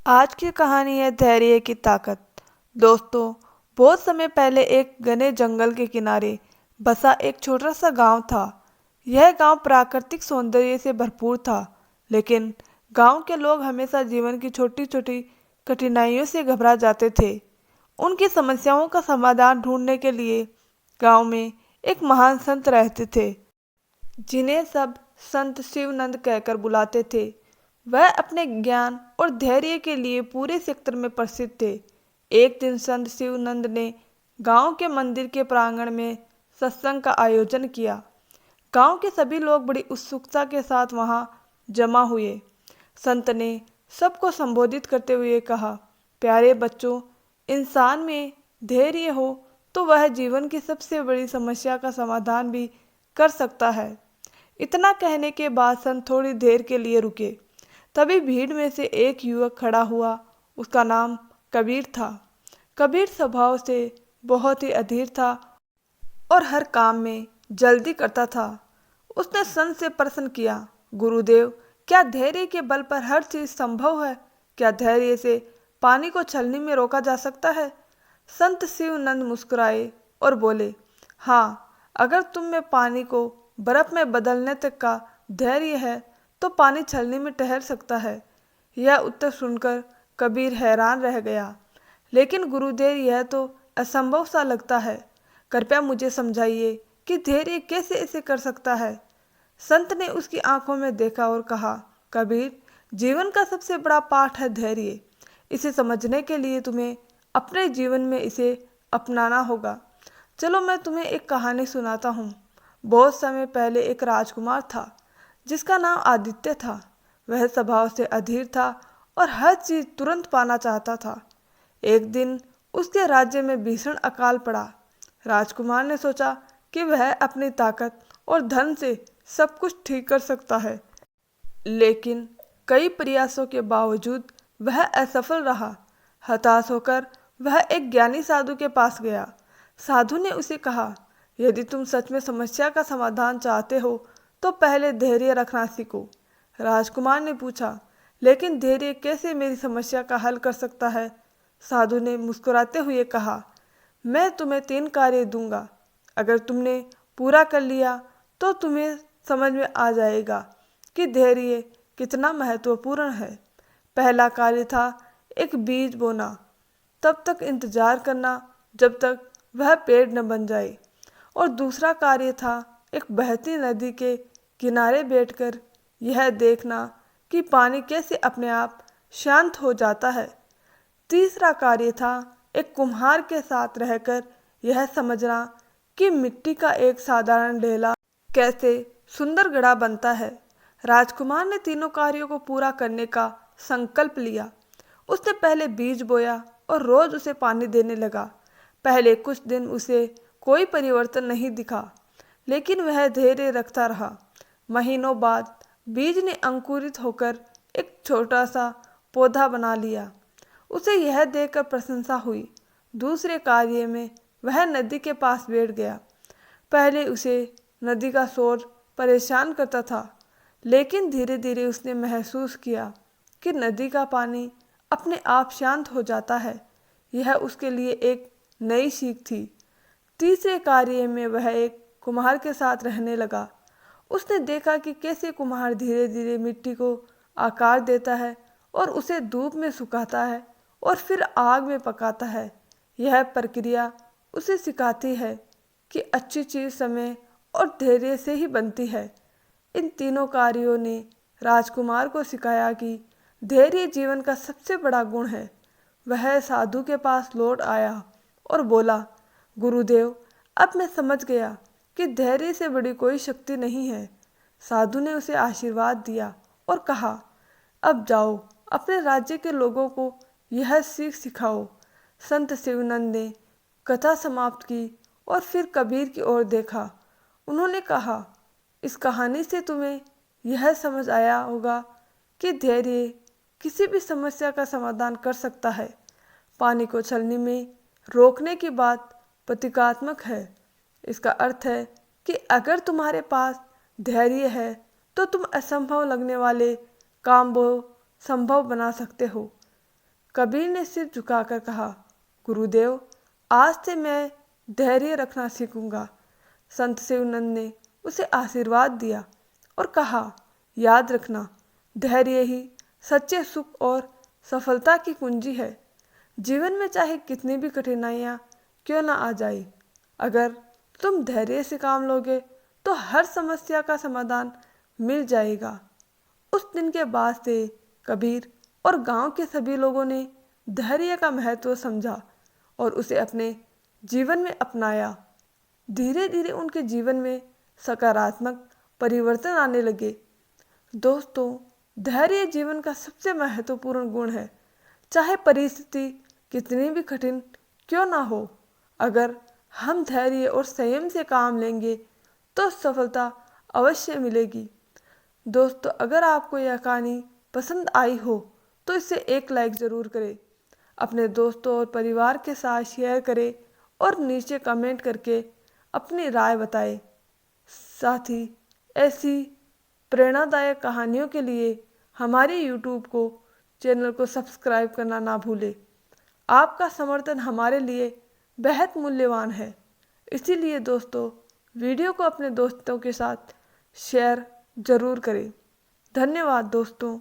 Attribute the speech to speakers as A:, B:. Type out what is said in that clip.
A: आज की कहानी है धैर्य की ताकत। दोस्तों, बहुत समय पहले एक घने जंगल के किनारे बसा एक छोटा सा गांव था। यह गांव प्राकृतिक सौंदर्य से भरपूर था, लेकिन गांव के लोग हमेशा जीवन की छोटी छोटी कठिनाइयों से घबरा जाते थे। उनकी समस्याओं का समाधान ढूंढने के लिए गांव में एक महान संत रहते थे, जिन्हें सब संत शिवनंद कहकर बुलाते थे। वह अपने ज्ञान और धैर्य के लिए पूरे क्षेत्र में प्रसिद्ध थे। एक दिन संत शिवनंद ने गांव के मंदिर के प्रांगण में सत्संग का आयोजन किया। गांव के सभी लोग बड़ी उत्सुकता के साथ वहां जमा हुए। संत ने सबको संबोधित करते हुए कहा, प्यारे बच्चों, इंसान में धैर्य हो तो वह जीवन की सबसे बड़ी समस्या का समाधान भी कर सकता है। इतना कहने के बाद संत थोड़ी देर के लिए रुके। तभी भीड़ में से एक युवक खड़ा हुआ। उसका नाम कबीर था। कबीर स्वभाव से बहुत ही अधीर था और हर काम में जल्दी करता था। उसने संत से प्रश्न किया, गुरुदेव, क्या धैर्य के बल पर हर चीज संभव है? क्या धैर्य से पानी को छलनी में रोका जा सकता है? संत शिवनंद मुस्कुराए और बोले, हाँ, अगर तुम में पानी को बर्फ में बदलने तक का धैर्य है तो पानी छलनी में ठहर सकता है। यह उत्तर सुनकर कबीर हैरान रह गया। लेकिन गुरुदेव, यह तो असंभव सा लगता है। कृपया मुझे समझाइए कि धैर्य कैसे इसे कर सकता है। संत ने उसकी आंखों में देखा और कहा, कबीर, जीवन का सबसे बड़ा पाठ है धैर्य। इसे समझने के लिए तुम्हें अपने जीवन में इसे अपनाना होगा। चलो मैं तुम्हें एक कहानी सुनाता हूँ। बहुत समय पहले एक राजकुमार था जिसका नाम आदित्य था। वह स्वभाव से अधीर था और हर चीज तुरंत पाना चाहता था। एक दिन उसके राज्य में भीषण अकाल पड़ा। राजकुमार ने सोचा कि वह अपनी ताकत और धन से सब कुछ ठीक कर सकता है, लेकिन कई प्रयासों के बावजूद वह असफल रहा। हताश होकर वह एक ज्ञानी साधु के पास गया। साधु ने उसे कहा, यदि तुम सच में समस्या का समाधान चाहते हो तो पहले धैर्य रखना सीखो। राजकुमार ने पूछा, लेकिन धैर्य कैसे मेरी समस्या का हल कर सकता है? साधु ने मुस्कुराते हुए कहा, मैं तुम्हें 3 कार्य दूंगा। अगर तुमने पूरा कर लिया तो तुम्हें समझ में आ जाएगा कि धैर्य कितना महत्वपूर्ण है। पहला कार्य था एक बीज बोना, तब तक इंतजार करना जब तक वह पेड़ न बन जाए। और दूसरा कार्य था एक बहती नदी के किनारे बैठकर यह देखना कि पानी कैसे अपने आप शांत हो जाता है। तीसरा कार्य था एक कुम्हार के साथ रहकर यह समझना कि मिट्टी का एक साधारण ढेला कैसे सुंदर घड़ा बनता है। राजकुमार ने तीनों कार्यों को पूरा करने का संकल्प लिया। उसने पहले बीज बोया और रोज उसे पानी देने लगा। पहले कुछ दिन उसे कोई परिवर्तन नहीं दिखा, लेकिन वह धैर्य रखता रहा। महीनों बाद बीज ने अंकुरित होकर एक छोटा सा पौधा बना लिया। उसे यह देखकर प्रशंसा हुई। दूसरे कार्य में वह नदी के पास बैठ गया। पहले उसे नदी का शोर परेशान करता था, लेकिन धीरे धीरे उसने महसूस किया कि नदी का पानी अपने आप शांत हो जाता है। यह उसके लिए एक नई सीख थी। तीसरे कार्य में वह एक कुम्हार के साथ रहने लगा। उसने देखा कि कैसे कुम्हार धीरे धीरे मिट्टी को आकार देता है और उसे धूप में सुखाता है और फिर आग में पकाता है। यह प्रक्रिया उसे सिखाती है कि अच्छी चीज़ समय और धैर्य से ही बनती है। इन तीनों कार्यों ने राजकुमार को सिखाया कि धैर्य जीवन का सबसे बड़ा गुण है। वह साधु के पास लौट आया और बोला, गुरुदेव, अब मैं समझ गया कि धैर्य से बड़ी कोई शक्ति नहीं है। साधु ने उसे आशीर्वाद दिया और कहा, अब जाओ अपने राज्य के लोगों को यह सीख सिखाओ। संत शिवनंद ने कथा समाप्त की और फिर कबीर की ओर देखा। उन्होंने कहा, इस कहानी से तुम्हें यह समझ आया होगा कि धैर्य किसी भी समस्या का समाधान कर सकता है। पानी को छलनी में रोकने की बात प्रतीकात्मक है। इसका अर्थ है कि अगर तुम्हारे पास धैर्य है तो तुम असंभव लगने वाले काम को संभव बना सकते हो। कबीर ने सिर झुकाकर कहा, गुरुदेव, आज से मैं धैर्य रखना सीखूंगा। संत शिवानंद ने उसे आशीर्वाद दिया और कहा, याद रखना, धैर्य ही सच्चे सुख और सफलता की कुंजी है। जीवन में चाहे कितनी भी कठिनाइयाँ क्यों ना आ जाए, अगर तुम धैर्य से काम लोगे तो हर समस्या का समाधान मिल जाएगा। उस दिन के बाद से कबीर और गांव के सभी लोगों ने धैर्य का महत्व समझा और उसे अपने जीवन में अपनाया। धीरे धीरे उनके जीवन में सकारात्मक परिवर्तन आने लगे। दोस्तों, धैर्य जीवन का सबसे महत्वपूर्ण गुण है। चाहे परिस्थिति कितनी भी कठिन क्यों ना हो, अगर हम धैर्य और संयम से काम लेंगे तो सफलता अवश्य मिलेगी। दोस्तों, अगर आपको यह कहानी पसंद आई हो तो इसे एक लाइक ज़रूर करें, अपने दोस्तों और परिवार के साथ शेयर करें और नीचे कमेंट करके अपनी राय बताएं। साथ ही ऐसी प्रेरणादायक कहानियों के लिए हमारे यूट्यूब चैनल को सब्सक्राइब करना ना भूलें। आपका समर्थन हमारे लिए बेहद मूल्यवान है। इसीलिए दोस्तों, वीडियो को अपने दोस्तों के साथ शेयर ज़रूर करें। धन्यवाद दोस्तों।